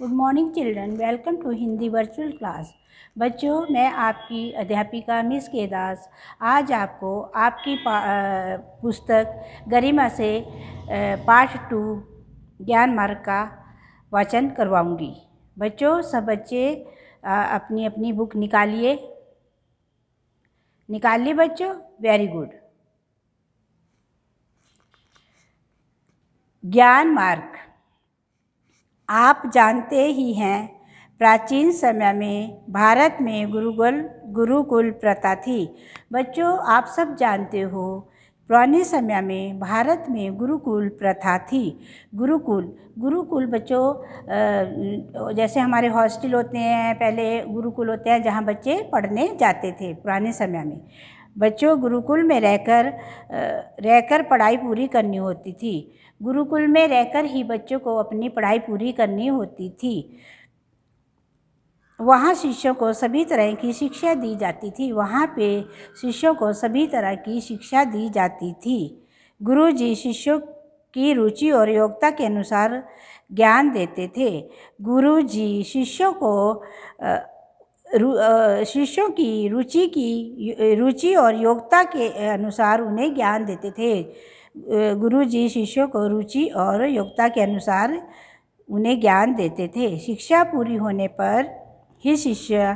Good morning children, welcome to Hindi virtual class. बच्चों, मैं आपकी अध्यापिका मिस के दास आज आपको आपकी पुस्तक गरिमा से पाठ 2 ज्ञान मार्ग का वाचन करवाऊंगी। बच्चों, सब बच्चे अपनी अपनी बुक निकालिए बच्चों। Very good. ज्ञान मार्ग आप जानते ही हैं, प्राचीन समय में भारत में गुरुकुल प्रथा थी। बच्चों, आप सब जानते हो, पुराने समय में भारत में गुरुकुल प्रथा थी। गुरुकुल बच्चों, जैसे हमारे हॉस्टल होते हैं, पहले गुरुकुल होते हैं जहाँ बच्चे पढ़ने जाते थे पुराने समय में। बच्चों, गुरुकुल में रहकर पढ़ाई पूरी करनी होती थी। गुरुकुल में रहकर ही बच्चों को अपनी पढ़ाई पूरी करनी होती थी। वहाँ शिष्यों को सभी तरह की शिक्षा दी जाती थी। गुरुजी शिष्यों की रुचि और योग्यता के अनुसार ज्ञान देते थे। गुरुजी शिष्यों की रुचि और योग्यता के अनुसार उन्हें ज्ञान देते थे। गुरुजी शिष्यों को रुचि और योग्यता के अनुसार उन्हें ज्ञान देते थे। शिक्षा पूरी होने पर ही शिष्य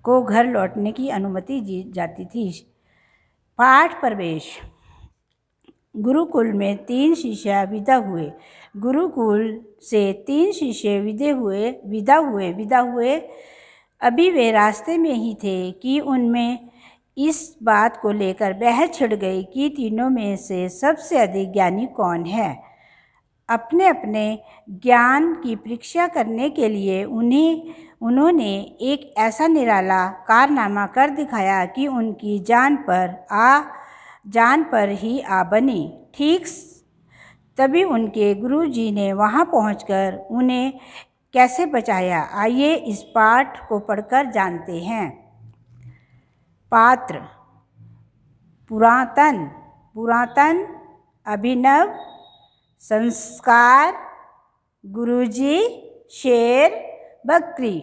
को घर लौटने की अनुमति दी जाती थी। पाठ प्रवेश। गुरुकुल में 3 शिष्य विदा हुए। गुरुकुल से 3 शिष्य विदा हुए। अभी वे रास्ते में ही थे कि उनमें इस बात को लेकर बहस छिड़ गई कि तीनों में से सबसे अधिक ज्ञानी कौन है। अपने अपने ज्ञान की परीक्षा करने के लिए उन्होंने एक ऐसा निराला कारनामा कर दिखाया कि उनकी जान पर ही आ बनी। ठीक तभी उनके गुरुजी ने वहां पहुंचकर उन्हें कैसे बचाया, आइए इस पाठ को पढ़कर जानते हैं। पात्र: पुरातन, अभिनव, संस्कार, गुरुजी, शेर, बकरी।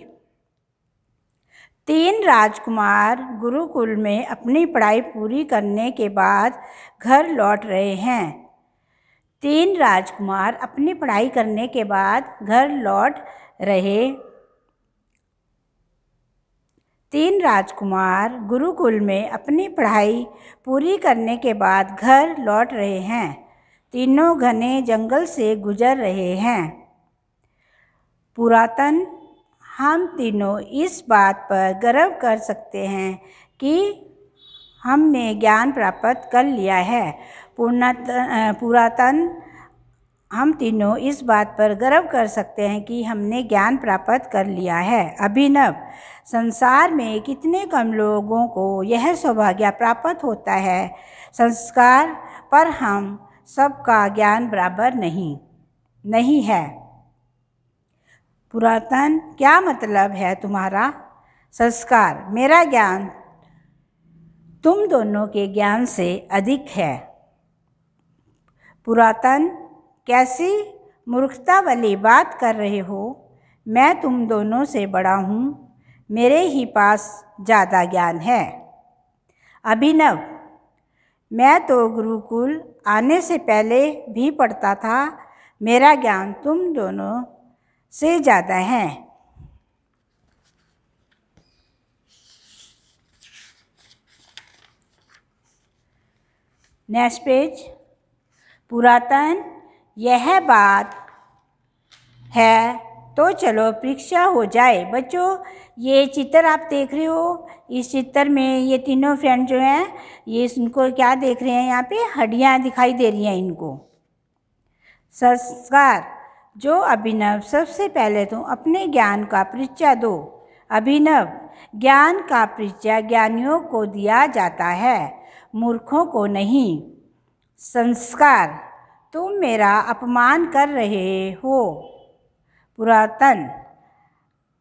3 राजकुमार गुरुकुल में अपनी पढ़ाई पूरी करने के बाद घर लौट रहे हैं। 3 राजकुमार अपनी पढ़ाई करने के बाद घर लौट रहे। 3 राजकुमार गुरुकुल में अपनी पढ़ाई पूरी करने के बाद घर लौट रहे हैं। तीनों घने जंगल से गुजर रहे हैं। पुरातन: हम तीनों इस बात पर गर्व कर सकते हैं कि हमने ज्ञान प्राप्त कर लिया है। पुरातन: हम तीनों इस बात पर गर्व कर सकते हैं कि हमने ज्ञान प्राप्त कर लिया है। अभिनव: संसार में कितने कम लोगों को यह सौभाग्य प्राप्त होता है। संस्कार: पर हम सबका ज्ञान बराबर नहीं है। पुरातन: क्या मतलब है तुम्हारा? संस्कार: मेरा ज्ञान तुम दोनों के ज्ञान से अधिक है। पुरातन: कैसी मूर्खता वाली बात कर रहे हो? मैं तुम दोनों से बड़ा हूँ, मेरे ही पास ज़्यादा ज्ञान है। अभिनव: मैं तो गुरुकुल आने से पहले भी पढ़ता था, मेरा ज्ञान तुम दोनों से ज़्यादा है। Next page. पुरातन: यह बात है तो चलो परीक्षा हो जाए। बच्चों, ये चित्र आप देख रहे हो, इस चित्र में ये तीनों फ्रेंड जो हैं, ये इनको क्या देख रहे हैं? यहाँ पे हड्डियाँ दिखाई दे रही हैं इनको। संस्कार: जो अभिनव, सबसे पहले तो अपने ज्ञान का परिचय दो। अभिनव: ज्ञान का परिचय ज्ञानियों को दिया जाता है, मूर्खों को नहीं। संस्कार: तुम मेरा अपमान कर रहे हो। पुरातन: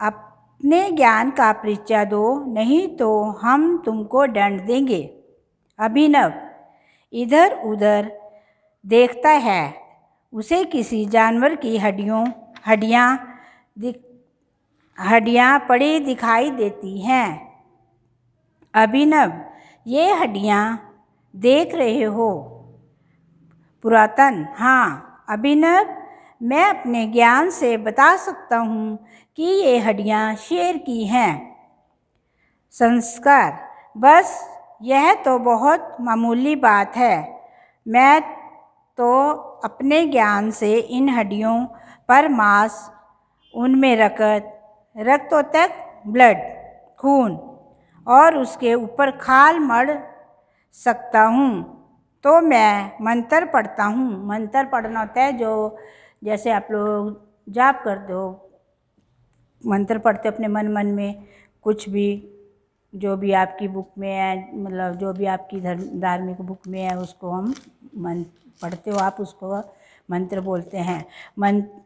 अपने ज्ञान का परिचय दो, नहीं तो हम तुमको दंड देंगे। अभिनव इधर उधर देखता है, उसे किसी जानवर की हड्डियाँ हड्डियाँ पड़ी दिखाई देती हैं। अभिनव, ये हड्डियाँ देख रहे हो? पुरातन, हाँ। अभिनव, मैं अपने ज्ञान से बता सकता हूँ कि ये हड्डियाँ शेर की हैं। संस्कार, बस यह तो बहुत मामूली बात है। मैं तो अपने ज्ञान से इन हड्डियों पर मांस, उनमें रक्त तक ब्लड, खून और उसके ऊपर खाल मढ़ सकता हूँ। तो मैं मंत्र पढ़ता हूँ। मंत्र पढ़ना होता है जो जैसे आप लोग जाप करते हो, मंत्र पढ़ते अपने मन में, कुछ भी जो भी आपकी बुक में है, मतलब जो भी आपकी धार्मिक बुक में है उसको हम पढ़ते हो, आप उसको मंत्र बोलते हैं।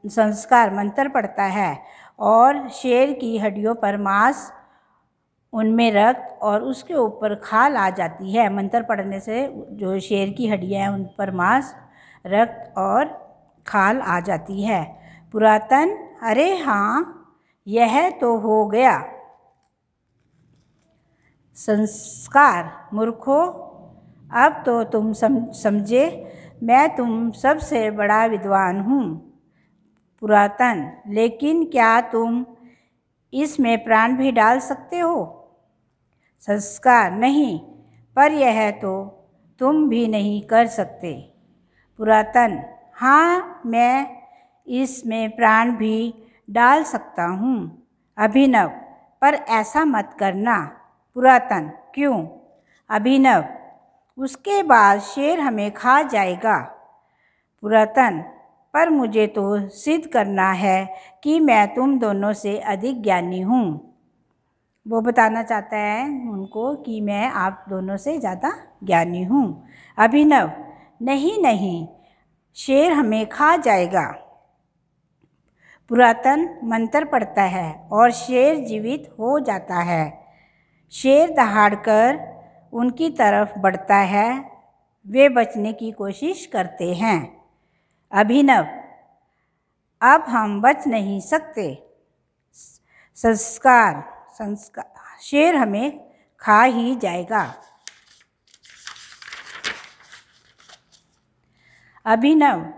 संस्कार मंत्र पढ़ता है और शेर की हड्डियों पर मांस, उनमें रक्त और उसके ऊपर खाल आ जाती है। मंत्र पढ़ने से जो शेर की हड्डियाँ हैं उन पर मांस, रक्त और खाल आ जाती है। पुरातन, अरे हाँ, यह तो हो गया। संस्कार, मूर्खों, अब तो तुम समझे, मैं तुम सबसे बड़ा विद्वान हूँ। पुरातन, लेकिन क्या तुम इसमें प्राण भी डाल सकते हो? संस्कार, नहीं, पर यह तो तुम भी नहीं कर सकते। पुरातन, हाँ, मैं इसमें प्राण भी डाल सकता हूँ। अभिनव, पर ऐसा मत करना। पुरातन, क्यों? अभिनव, उसके बाद शेर हमें खा जाएगा। पुरातन, पर मुझे तो सिद्ध करना है कि मैं तुम दोनों से अधिक ज्ञानी हूँ। वो बताना चाहता है उनको कि मैं आप दोनों से ज़्यादा ज्ञानी हूँ। अभिनव, नहीं नहीं, शेर हमें खा जाएगा। पुरातन मंत्र पढ़ता है और शेर जीवित हो जाता है। शेर दहाड़कर उनकी तरफ बढ़ता है। वे बचने की कोशिश करते हैं। अभिनव, अब हम बच नहीं सकते। संस्कार, शेर हमें खा ही जाएगा। अभिनव,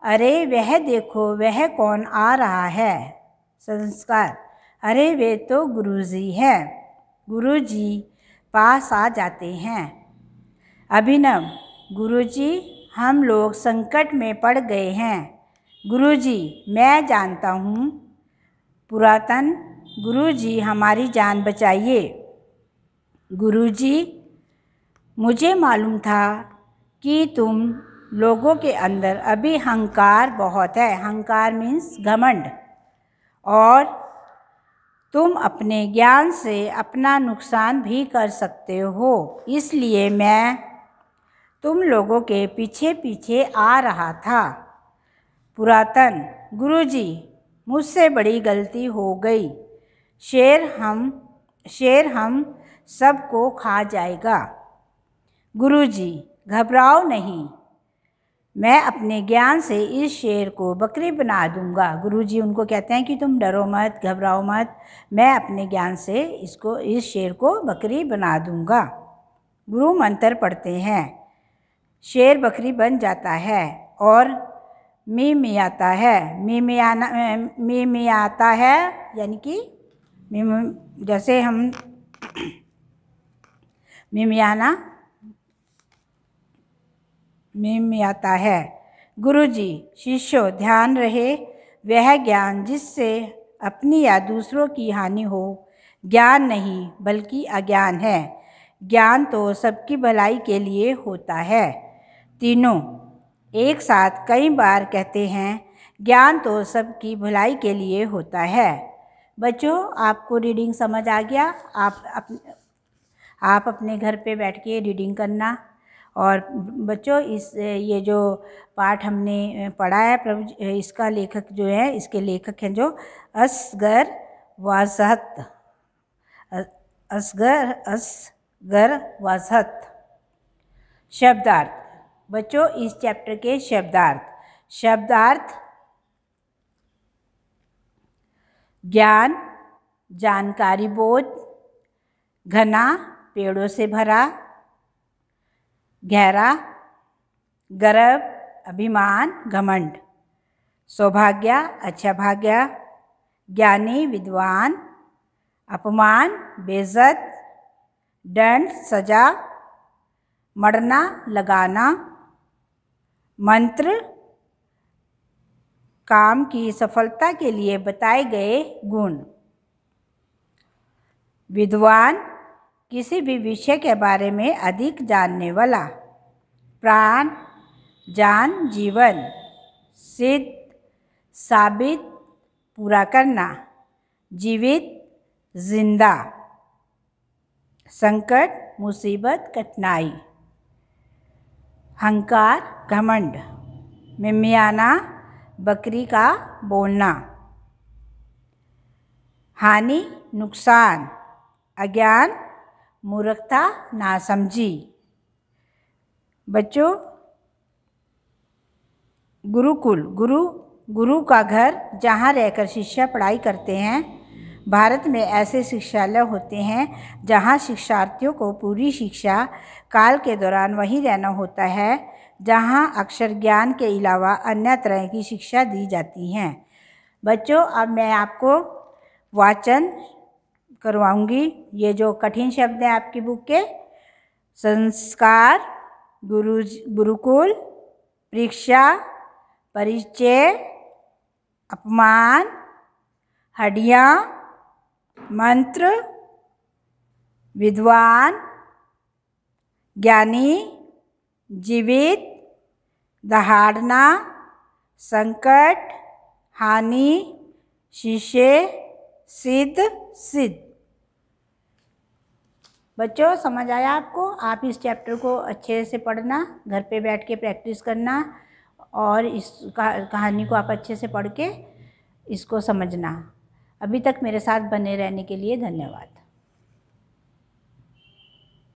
अरे वह देखो, वह कौन आ रहा है? संस्कार, अरे वे तो गुरुजी हैं। गुरुजी पास आ जाते हैं। अभिनव, गुरुजी, हम लोग संकट में पड़ गए हैं। गुरुजी, मैं जानता हूँ। पुरातन, गुरुजी, हमारी जान बचाइए। गुरुजी, मुझे मालूम था कि तुम लोगों के अंदर अभी अहंकार बहुत है। अहंकार मीन्स घमंड, और तुम अपने ज्ञान से अपना नुकसान भी कर सकते हो। इसलिए मैं तुम लोगों के पीछे पीछे आ रहा था। पुरातन, गुरुजी, मुझसे बड़ी गलती हो गई। शेर हम सबको खा जाएगा। गुरुजी, घबराओ नहीं, मैं अपने ज्ञान से इस शेर को बकरी बना दूंगा। गुरुजी उनको कहते हैं कि तुम डरो मत, घबराओ मत, मैं अपने ज्ञान से इस शेर को बकरी बना दूंगा। गुरु मंत्र पढ़ते हैं। शेर बकरी बन जाता है और मिमियाता है। मिमियाता है यानी कि जैसे हम मिमियाता है। गुरुजी, शिष्यों, ध्यान रहे, वह ज्ञान जिससे अपनी या दूसरों की हानि हो ज्ञान नहीं बल्कि अज्ञान है। ज्ञान तो सबकी भलाई के लिए होता है। तीनों एक साथ कई बार कहते हैं, ज्ञान तो सबकी भलाई के लिए होता है। बच्चों, आपको रीडिंग समझ आ गया? आप अपने घर पे बैठ के रीडिंग करना। और बच्चों, ये जो पाठ हमने पढ़ा है प्रभु, इसका लेखक जो है, इसके लेखक हैं जो असगर वाजहत। शब्दार्थ, बच्चों, इस चैप्टर के शब्दार्थ। ज्ञान, जानकारी बोध, घना, पेड़ों से भरा, गहरा, गर्व, अभिमान, घमंड, सौभाग्य, अच्छा भाग्य, ज्ञानी, विद्वान, अपमान, बेइज्जत, दंड, सजा, मरना, लगाना, मंत्र, काम की सफलता के लिए बताए गए गुण। विद्वान, किसी भी विषय के बारे में अधिक जानने वाला। प्राण, जान, जीवन। सिद्ध, साबित, पूरा करना। जीवित, जिंदा। संकट, मुसीबत, कठिनाई। हंकार, घमंड। मिमियाना, बकरी का बोलना। हानि, नुकसान। अज्ञान, मूर्खता, नासमझी। बच्चों, गुरुकुल, गुरु का घर, जहाँ रहकर शिष्य पढ़ाई करते हैं। भारत में ऐसे शिक्षालय होते हैं जहाँ शिक्षार्थियों को पूरी शिक्षा काल के दौरान वहीं रहना होता है, जहाँ अक्षर ज्ञान के अलावा अन्य तरह की शिक्षा दी जाती हैं। बच्चों, अब मैं आपको वाचन करवाऊंगी। ये जो कठिन शब्द हैं आपकी बुक के: संस्कार, गुरुकुल, परीक्षा, परिचय, अपमान, हड्डियाँ, मंत्र, विद्वान, ज्ञानी, जीवित, दहाड़ना, संकट, हानि, शिष्य, सिद्ध, सिद्ध। बच्चों, समझ आया आपको? आप इस चैप्टर को अच्छे से पढ़ना, घर पे बैठ के प्रैक्टिस करना और इस कहानी को आप अच्छे से पढ़ के इसको समझना। अभी तक मेरे साथ बने रहने के लिए धन्यवाद।